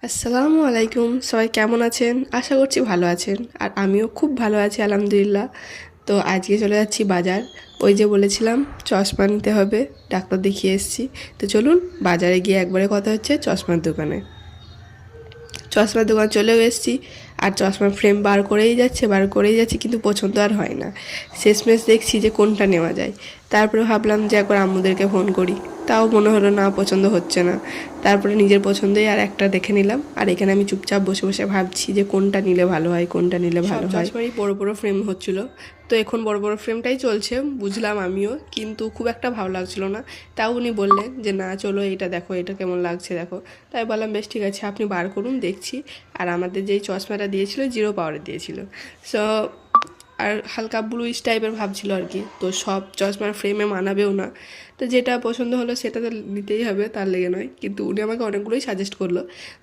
আসসালামু আলাইকুম, সবাই কেমন আছেন? আশা করছি ভালো আছেন। আর আমিও খুব ভালো আছি আলহামদুলিল্লাহ। তো আজকে চলে যাচ্ছি বাজার। ওই যে বলেছিলাম চশমা নিতে হবে, ডাক্তার দেখিয়ে এসেছি। তো চলুন বাজারে গিয়ে একবারে কথা হচ্ছে চশমার দোকানে। চশমার দোকান চলেও এসেছি, আর চশমার ফ্রেম বার করেই যাচ্ছি, কিন্তু পছন্দ আর হয় না। শেষমেশ দেখছি যে কোনটা নেওয়া যায়। তারপরে ভাবলাম যে একবার আম্মুদেরকে ফোন করি, তাও মনে হলো না, পছন্দ হচ্ছে না। তারপরে নিজের পছন্দই আর একটা দেখে নিলাম, আর এখানে আমি চুপচাপ বসে বসে ভাবছি যে কোনটা নিলে ভালো হয়, কোনটা নিলে ভালো হয়। চশমারই বড় বড় ফ্রেম হচ্ছিল, তো এখন বড় বড় ফ্রেমটাই চলছে, বুঝলাম আমিও, কিন্তু খুব একটা ভালো লাগছিল না। তাও উনি বললেন যে না চলো এটা দেখো, এটা কেমন লাগছে দেখো। তাই বললাম বেশ ঠিক আছে, আপনি বার করুন দেখছি। আর আমাদের যেই চশমাটা দিয়েছিল 0 পাওয়ারে দিয়েছিল, সো আর হালকা ব্লুইশ টাইপের ভাবছিল আর কি। তো সব চশমার ফ্রেমে মানাবেও না, তো যেটা পছন্দ হলো সেটা তো নিতেই হবে, তার লেগে নয়। কিন্তু উনি আমাকে অনেকগুলোই সাজেস্ট করলো।